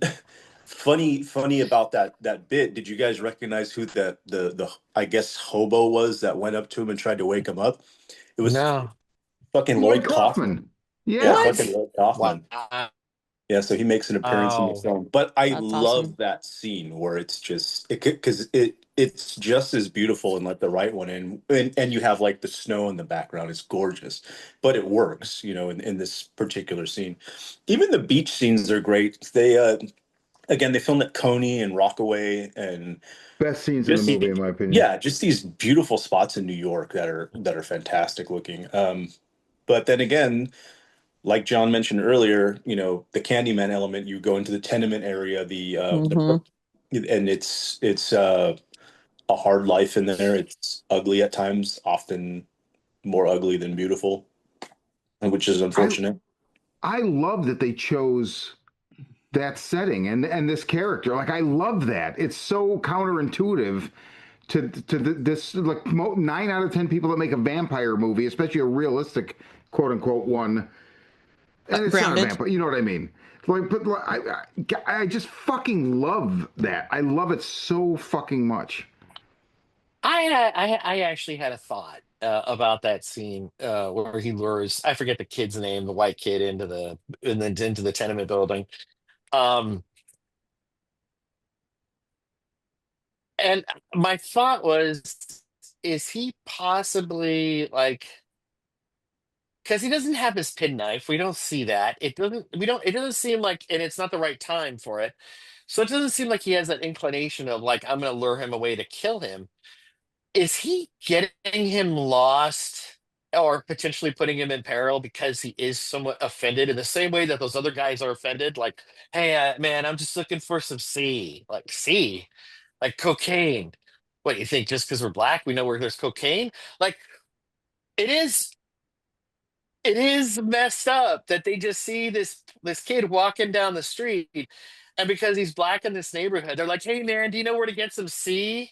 funny about that bit. Did you guys recognize who the I guess hobo was that went up to him and tried to wake him up? It was No. fucking Lloyd Lloyd Kaufman. Kaufman. Yeah, Yeah. fucking What? Lloyd Wow. Kaufman. Yeah, so he makes an appearance in the Oh. film. But I That's love awesome. that scene where it's just because it's just as beautiful and like the right one and you have like the snow in the background. It's gorgeous, but it works, in this particular scene. Even the beach scenes are great. They again they filmed at Coney and Rockaway and Best scenes in the just movie, in my opinion. yeah, just these beautiful spots in New York that are fantastic looking. But then again, like John mentioned earlier, the Candyman element, you go into the tenement area, Mm-hmm. and it's a hard life in there. It's ugly at times, often more ugly than beautiful, which is I unfortunate. I love that they chose that setting and this character. Like I love that. It's so counterintuitive this like 9 out of 10 people that make a vampire movie, especially a realistic quote unquote one, and it's not a Grounded. vampire. You know what I mean? But I just fucking love that. I love it so fucking much. I actually had a thought about that scene where he lures, I forget the kid's name, the white kid into the tenement building. Um, and my thought was, is he possibly like, because he doesn't have his penknife, we don't see that. It doesn't seem like, and it's not the right time for it. So it doesn't seem like he has that inclination of like, I'm going to lure him away to kill him. Is he getting him lost or potentially putting him in peril because he is somewhat offended in the same way that those other guys are offended? Like, hey, man, I'm just looking for some C, like C, like cocaine. What you think? Just because we're black, we know where there's cocaine? Like, it is. It is messed up that they just see this kid walking down the street, and because he's black in this neighborhood, they're like, "Hey, man, do you know where to get some C?"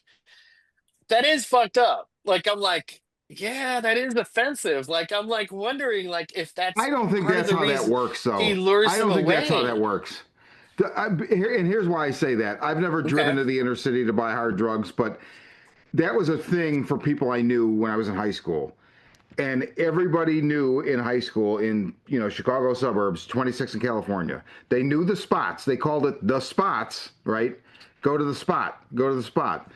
That is fucked up. Like I'm like, yeah, that is offensive. Like I'm like wondering like if I that's don't think part of that's the how that reason works, he though. I lures him don't think that's how that away. works. And here's why I say that. I've never driven Okay. to the inner city to buy hard drugs, but that was a thing for people I knew when I was in high school. And everybody knew in high school in Chicago suburbs, 26 in California. They knew the spots. They called it the spots, right? Go to the spot. Go to the spot.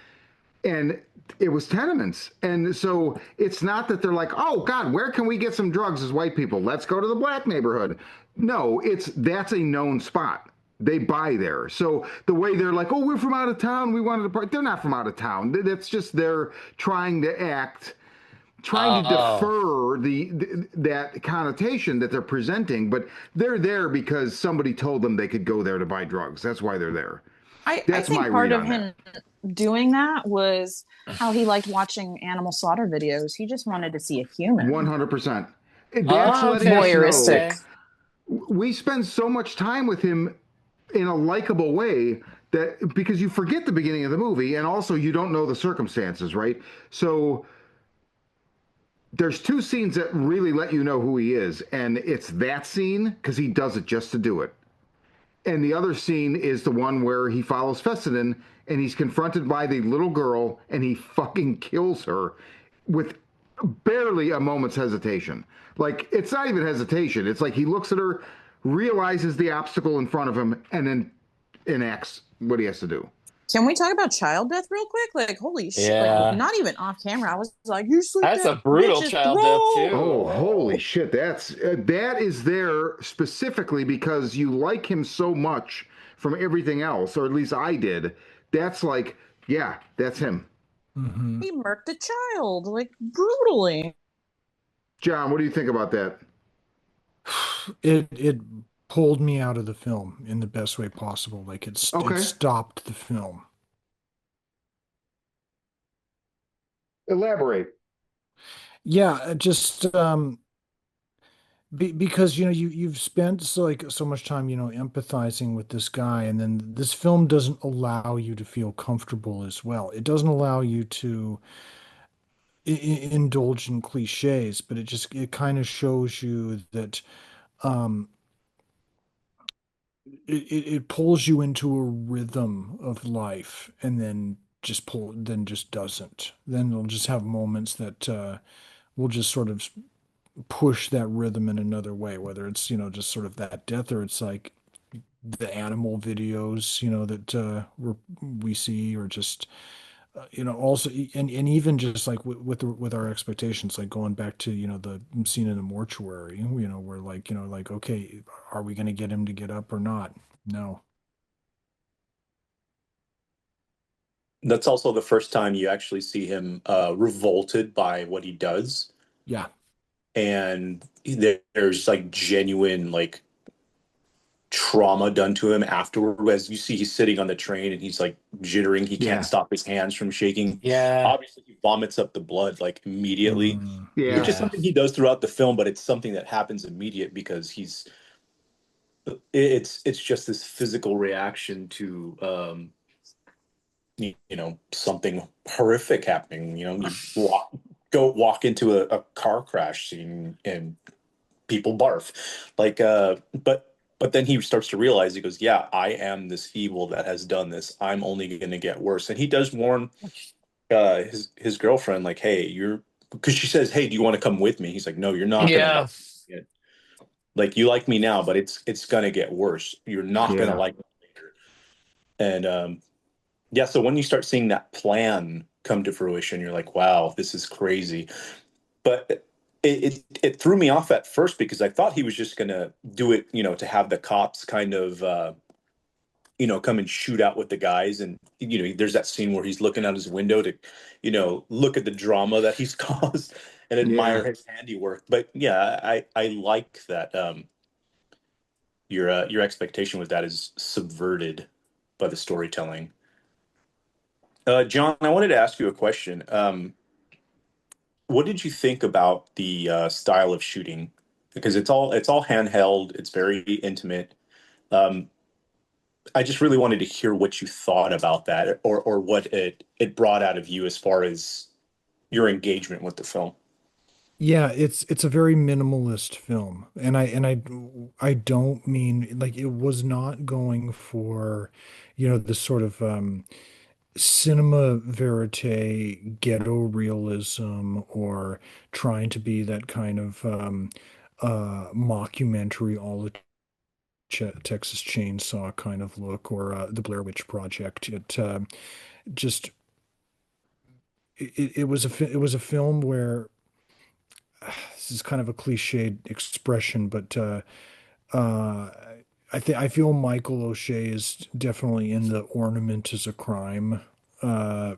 And it was tenements. And so it's not that they're like, oh God, where can we get some drugs as white people? Let's go to the black neighborhood. No, that's a known spot. They buy there. So the way they're like, oh, we're from out of town, we wanted to party. They're not from out of town. That's just they're trying to act, trying to Oh, defer that connotation that they're presenting, but they're there because somebody told them they could go there to buy drugs. That's why they're there. I That's my think part read of on that. him doing that was how he liked watching animal slaughter videos. He just wanted to see a human. 100%. That's Oh, letting us okay. know Voyeuristic. Okay. we spend so much time with him in a likable way that because you forget the beginning of the movie and also you don't know the circumstances, right? So there's two scenes that really let you know who he is, and it's that scene because he does it just to do it. And the other scene is the one where he follows Fessenden and he's confronted by the little girl and he fucking kills her with barely a moment's hesitation. Like, it's not even hesitation. It's like he looks at her, realizes the obstacle in front of him, and then enacts what he has to do. Can we talk about child death real quick? Like, holy shit! Like, Yeah. not even off camera. I was like, "You slit That's a that brutal bitch's child death throat!" Oh, too. holy shit. That is there specifically because you like him so much from everything else, or at least I did. That's like, yeah, that's him. Hmm. He murked a child, like brutally. John, what do you think about that? It pulled me out of the film in the best way possible. Like it Okay, stopped the film. elaborate. Yeah, just because you've spent so much time empathizing with this guy, and then this film doesn't allow you to feel comfortable as well. It doesn't allow you to indulge in cliches, but it kind of shows you that um it pulls you into a rhythm of life, and then just doesn't. Then it'll just have moments that will just sort of push that rhythm in another way, whether it's just sort of that death, or it's like the animal videos that we see, or just also, and even just like with our expectations, like going back to the scene in the mortuary, where like like, okay, are we going to get him to get up or not? No. That's also the first time you actually see him revolted by what he does, Yeah. and there's like genuine like trauma done to him afterward. As you see, he's sitting on the train and he's like jittering. He can't Yeah, stop his hands from shaking. Yeah. Obviously, he vomits up the blood like immediately, which yeah, is Yeah. something he does throughout the film, but it's something that happens immediate because it's just this physical reaction to something horrific happening. You walk into a car crash scene and people barf, like but then he starts to realize, he goes, yeah, I am this evil that has done this. I'm only going to get worse. And he does warn his girlfriend, like, hey, you're, because she says, hey, do you want to come with me? He's like, no, you're not going to Yeah. like it. Like, you like me now, but it's going to get worse. You're not going to yeah, like me later. And yeah, so when you start seeing that plan come to fruition, you're like, wow, this is crazy. But it threw me off at first because I thought he was just gonna do it, to have the cops kind of come and shoot out with the guys. And there's that scene where he's looking out his window to look at the drama that he's caused and yeah. admire his handiwork. But yeah, I like that your expectation with that is subverted by the storytelling. John, I wanted to ask you a question. What did you think about the style of shooting? Because it's all handheld, it's very intimate. Um, I just really wanted to hear what you thought about that, or what it brought out of you as far as your engagement with the film. Yeah, it's a very minimalist film, and I don't mean, like, it was not going for the sort of cinema verite, ghetto realism, or trying to be that kind of mockumentary, all the Texas Chainsaw kind of look, or the Blair Witch Project. Just it was it was a film where this is kind of a cliched expression, but uh, I feel Michael O'Shea is definitely in the ornament is a crime uh,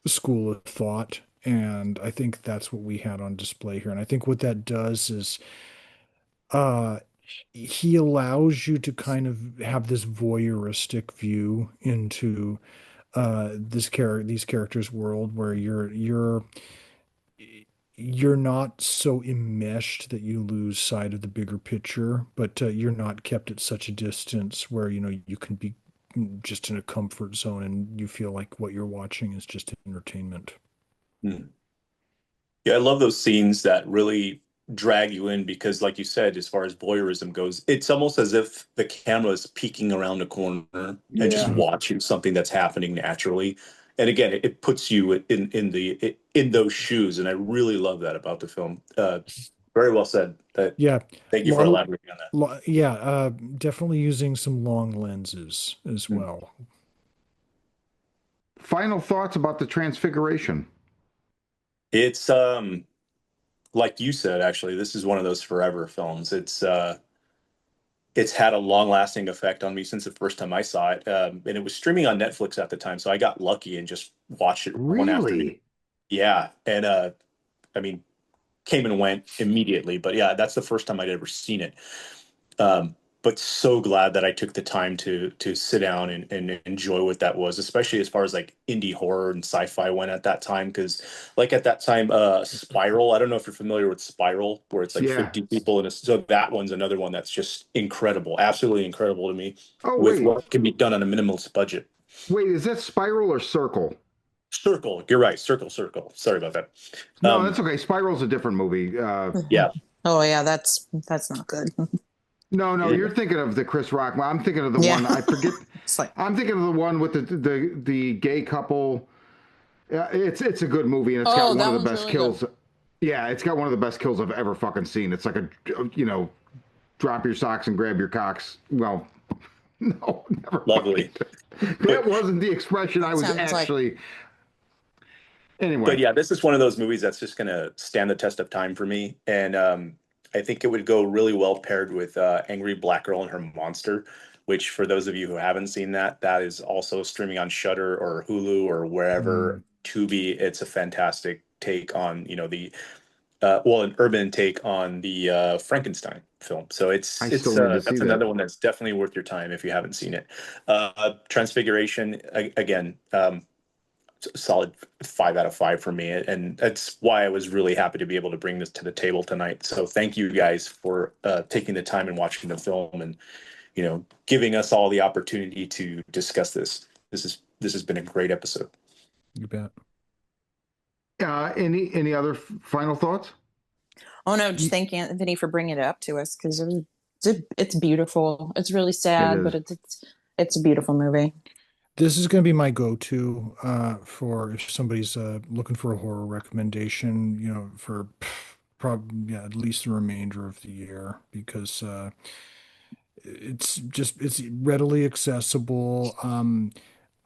school of thought. And I think that's what we had on display here. And I think what that does is he allows you to kind of have this voyeuristic view into these characters' world where you're not so enmeshed that you lose sight of the bigger picture, but you're not kept at such a distance where you can be just in a comfort zone and you feel like what you're watching is just entertainment. Hmm. Yeah, I love those scenes that really drag you in because, like you said, as far as voyeurism goes, it's almost as if the camera is peeking around a corner and just Yeah. Mhm. watching something that's happening naturally. And again, it puts you in those shoes, and I really love that about the film. Very well said. Yeah, Thank you for lot of, elaborating on that. yeah, definitely using some long lenses as Hmm. well. Final thoughts about the Transfiguration. It's like you said, actually, this is one of those forever films. It's had a long lasting effect on me since the first time I saw it. And it was streaming on Netflix at the time, so I got lucky and just watched it one afternoon. Really? Yeah, and I mean, came and went immediately, but yeah, that's the first time I'd ever seen it. But so glad that I took the time to sit down and enjoy what that was, especially as far as like indie horror and sci-fi went at that time. Because like at that time, Spiral, I don't know if you're familiar with Spiral, where it's like Yeah. 50 people in a, so that one's another one that's just incredible, absolutely incredible to me Oh, with wait. what can be done on a minimalist budget. Wait, is that Spiral or Circle? Circle, you're right, Circle, Circle. Sorry about that. No, Um, that's okay. Spiral's a different movie. yeah, Oh yeah, that's not good. No, no, yeah, you're thinking of the Chris Rock. I'm thinking of the Yeah. one I forget. It's like, I'm thinking of the one with the gay couple. It's a good movie and it's got oh, one that of the one's best really good. kills. Yeah, it's got one of the best kills I've ever fucking seen. It's like drop your socks and grab your cocks. Well, no, never mind. lovely. That wasn't the expression I That was sounds like actually. But Anyway, yeah, this is one of those movies that's just going to stand the test of time for me. And I think it would go really well paired with Angry Black Girl and Her Monster, which for those of you who haven't seen that, that is also streaming on Shudder or Hulu or wherever. Mm. Tubi, it's a fantastic take on, an urban take on the Frankenstein film. So I still need to see that's that. another one that's definitely worth your time if you haven't seen it. Transfiguration, again, solid 5 out of 5 for me, and that's why I was really happy to be able to bring this to the table tonight. So thank you guys for taking the time and watching the film, and giving us all the opportunity to discuss this. This has been a great episode. You bet. Any other final thoughts? oh no, just Y- thank Anthony for bringing it up to us because it's beautiful. It's really It sad, but is. it's a beautiful movie. This is going to be my go-to for if somebody's looking for a horror recommendation, for probably yeah, at least the remainder of the year because it's readily accessible.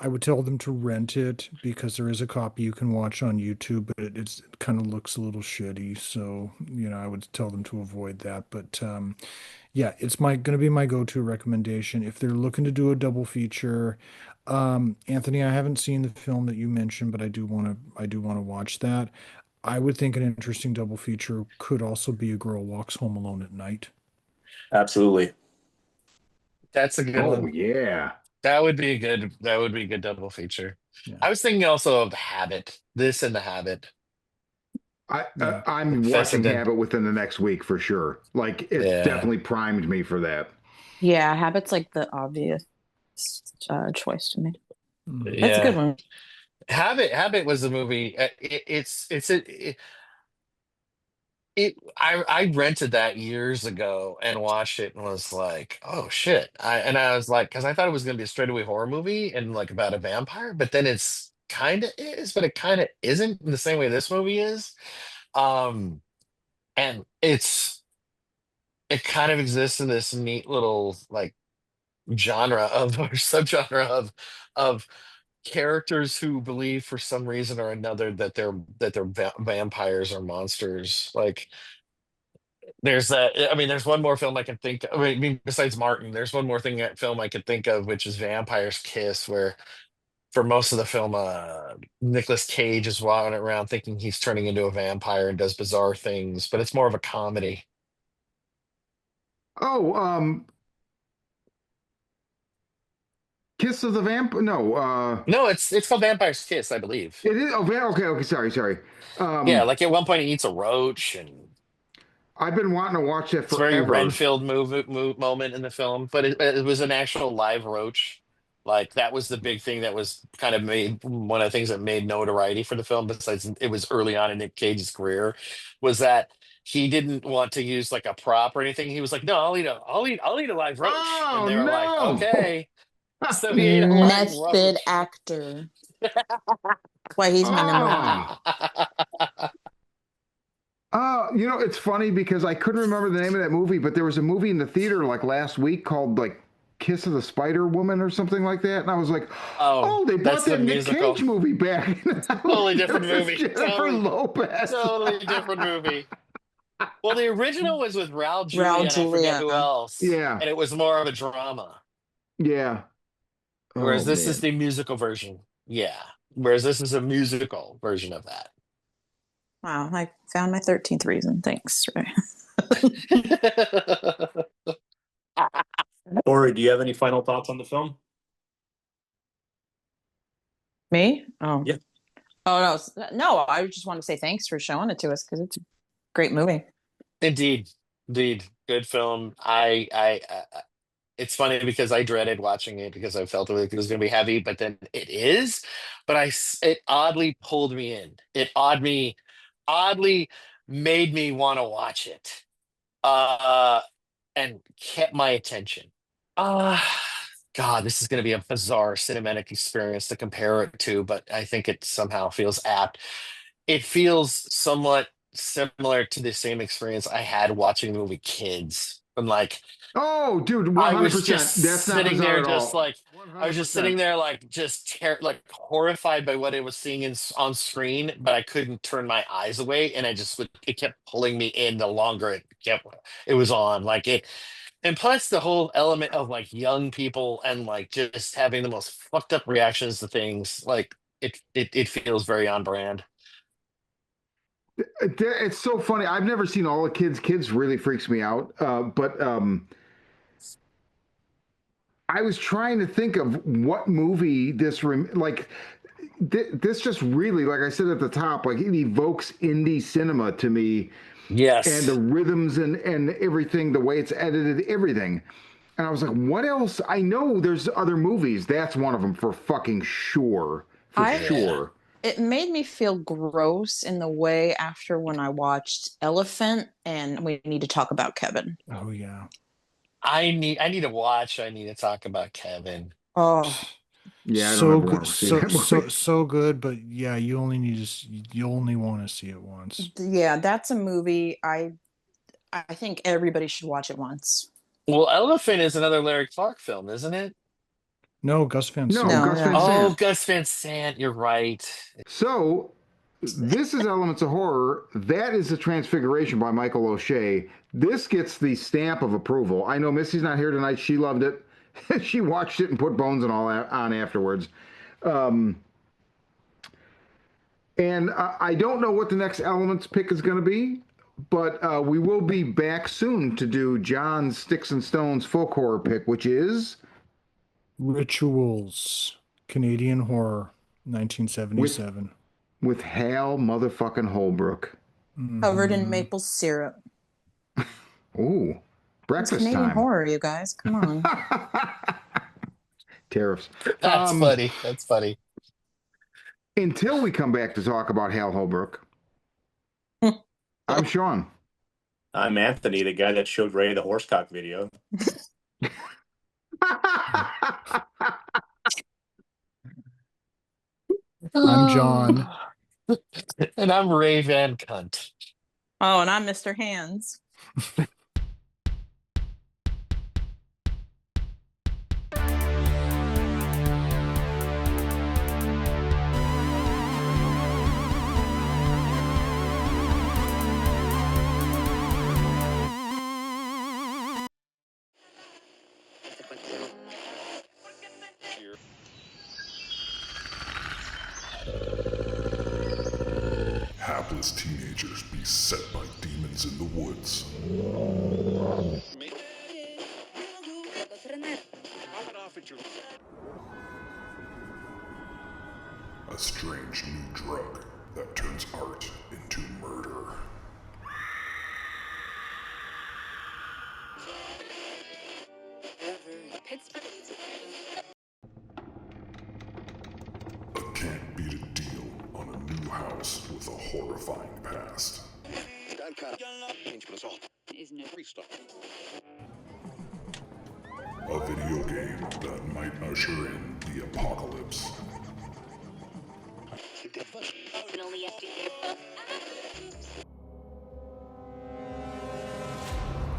I would tell them to rent it because there is a copy you can watch on YouTube, but it kind of looks a little shitty. So, I would tell them to avoid that. But yeah, it's my going to be my go-to recommendation if they're looking to do a double feature. Anthony, I haven't seen the film that you mentioned, but I do want to watch that. I would think an interesting double feature could also be A Girl Walks Home Alone at Night. Absolutely. That's a good Oh one. yeah. That would be a good double feature. Yeah. I was thinking also of Habit. This and The Habit. Yeah. I'm watching Fessenden. Habit within the next week for sure. Like it's Yeah. definitely primed me for that. Yeah, Habit's like the obvious choice to me. Mhm. That's a good Yeah. one. Habit was a movie. I rented that years ago and watched it and was like, oh shit. I was like, because I thought it was gonna be a straightaway horror movie and like about a vampire, but then it's kind of is, but it kind of isn't in the same way this movie is. Um, and it kind of exists in this neat little like genre of or subgenre of characters who believe for some reason or another that they're vampires or monsters. Like there's that. I mean, there's one more film I can think. I mean, besides Martin, there's one more film I could think of, which is Vampire's Kiss, where for most of the film, Nicolas Cage is walking around thinking he's turning into a vampire and does bizarre things, but it's more of a comedy. Oh, Kiss of the Vamp? No, No, it's called Vampire's Kiss, I believe. it is. Oh, okay, okay. Sorry. Yeah, Um, like at one point he eats a roach, and I've been wanting to watch that it's a very forever. Renfield moment in the film. But it was an actual live roach. Like that was the big thing that was kind of made one of the things that made notoriety for the film. Besides, it was early on in Nick Cage's career, was that he didn't want to use like a prop or anything. He was like, "No, I'll eat a live roach," and Oh they were like, no! "Okay." So he ate a live Method roach. actor. That's why he's my number one. Oh, it's funny because I couldn't remember the name of that movie, but there was a movie in the theater like last week called like Kiss of the Spider Woman or something like that, and I was like, Oh, oh, they that's brought the that Nick musical. Cage movie back. Totally different It was movie. Jennifer Lopez. Totally different movie. Well, the original was with Raul Raul Julia, and I forget Julia. who else. Yeah, And it was more of a drama. yeah. Oh Whereas this is man. the musical version. Yeah. Whereas this is a musical version of that. Wow, I found my 13th reason. Thanks. Tori, do you have any final thoughts on the film? Me? Oh. Yeah. Oh no, I just want to say thanks for showing it to us because it's a great movie. Indeed. Indeed. Good film. It's funny because I dreaded watching it because I felt like it was going to be heavy, but then it is. But it oddly pulled me in. Oddly made me want to watch it. Uh, and kept my attention. Uh, God, this is going to be a bizarre cinematic experience to compare it to, but I think it somehow feels apt. It feels somewhat similar to the same experience I had watching the movie Kids. And like, Oh, dude, I was 100%. just That's not sitting bizarre there, at just all. like I was just sitting 100%. there, like like horrified by what I was seeing on screen, but I couldn't turn my eyes away, and it kept pulling me in the longer it was on. Like it, and plus the whole element of like young people and like just having the most fucked up reactions to things. Like it feels very on brand. It's so funny. I've never seen all the kids. Kids really freaks me out. But I was trying to think of what movie this just really, like I said at the top, like it evokes indie cinema to me, and the Yes. rhythms and everything, the way it's edited, everything. And I was like, what else? I know there's other movies. That's one of them for fucking sure. For I Yeah. sure. It made me feel gross in the way after when I watched Elephant and We Need to Talk About Kevin. Oh yeah. I need to watch. I need to talk about Kevin. Oh, Yeah, I don't So ever good, want to see that movie. so good, but yeah, you only want to see it once. yeah, that's a movie I think everybody should watch it once. Well, Elephant is another Larry Clark film, isn't it? No, Gus Van No, Sant. No, Gus Van no. Oh, Sant. Gus Van Sant, you're right. So this is Elements of Horror. That is the Transfiguration by Michael O'Shea. This gets the stamp of approval. I know Missy's not here tonight. She loved it. She watched it and put bones and all on afterwards. Um, and I don't know what the next Elements pick is going to be, but we will be back soon to do John's Sticks and Stones folk horror pick, which is Rituals, Canadian horror, with 1977. with Hal motherfucking Holbrook. Covered in Mhm. maple syrup. Ooh, It's breakfast Canadian time. horror, you guys. Come on. Tariffs. That's funny. That's funny. Until we come back to talk about Hal Holbrook, I'm Sean. I'm Anthony, the guy that showed Ray the horsecock video. I'm John. And I'm Ray Van Cunt. Oh, and I'm Mr. Hands. Hapless teenagers beset by demons in the woods. a strange new drug that turns art into murder. A can't beat a deal on a new house with a horrifying past. A video game that might usher in the apocalypse.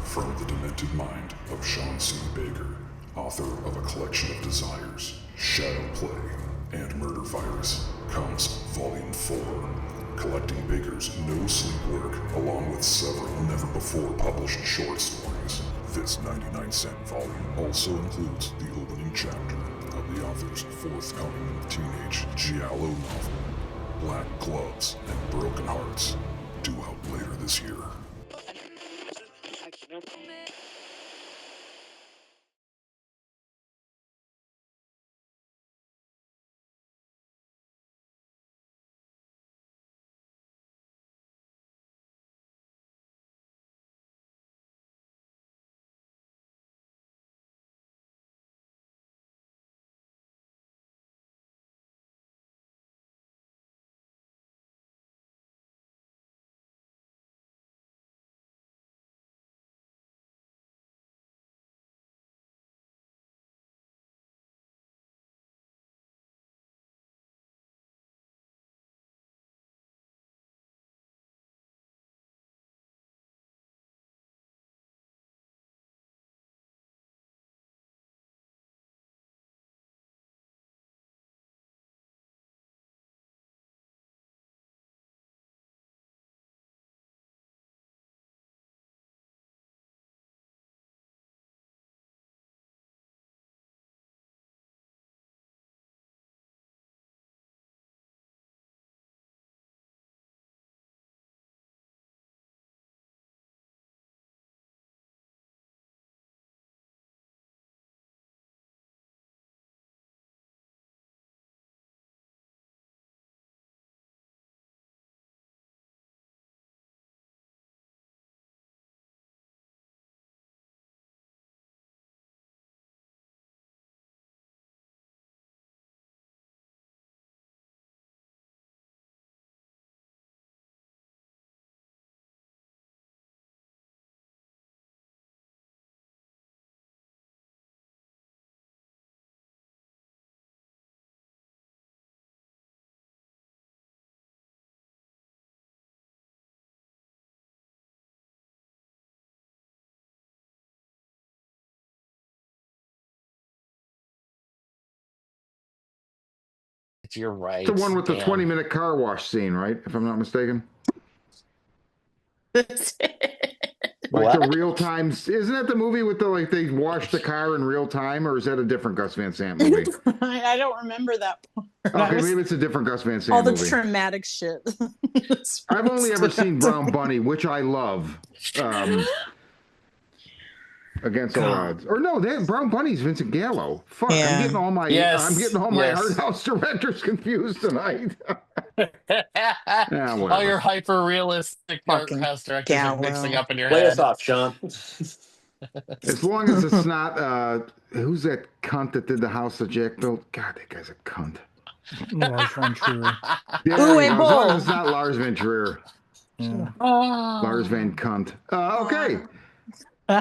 From the demented mind of Sean C. Baker, author of a collection of desires, Shadow Play, and Murder Virus, comes Volume 4, collecting Baker's no sleep work along with several never-before-published short stories. This 99-cent volume also includes the opening chapter of the author's forthcoming teenage giallo novel, Black Gloves and Broken Hearts, due out later this year. You're right. The one with the Damn. 20-minute car wash scene, right? If I'm not mistaken. Like What? the real time, isn't that the movie with the like they wash the car in real time, or is that a different Gus Van Sant movie? I don't remember that part. Okay, maybe it's a different Gus Van Sant all the movie. traumatic shit. I've only ever seen Brown Bunny, which I love. Against all odds, or no, that Brown Bunny's Vincent Gallo. Fuck, Yeah. I'm getting all my Yes, my yes. art house directors confused tonight. All whatever. your hyper realistic art Fucking house directors are mixing Gallo. up in your Play head. us off, Sean. As long as it's not who's that cunt that did the house that Jack built? God, that guy's a cunt. Lars von Trier. Yeah, there you go. As long as Bull. it's not Lars Van Trier. Yeah. Lars Van Cunt. Okay.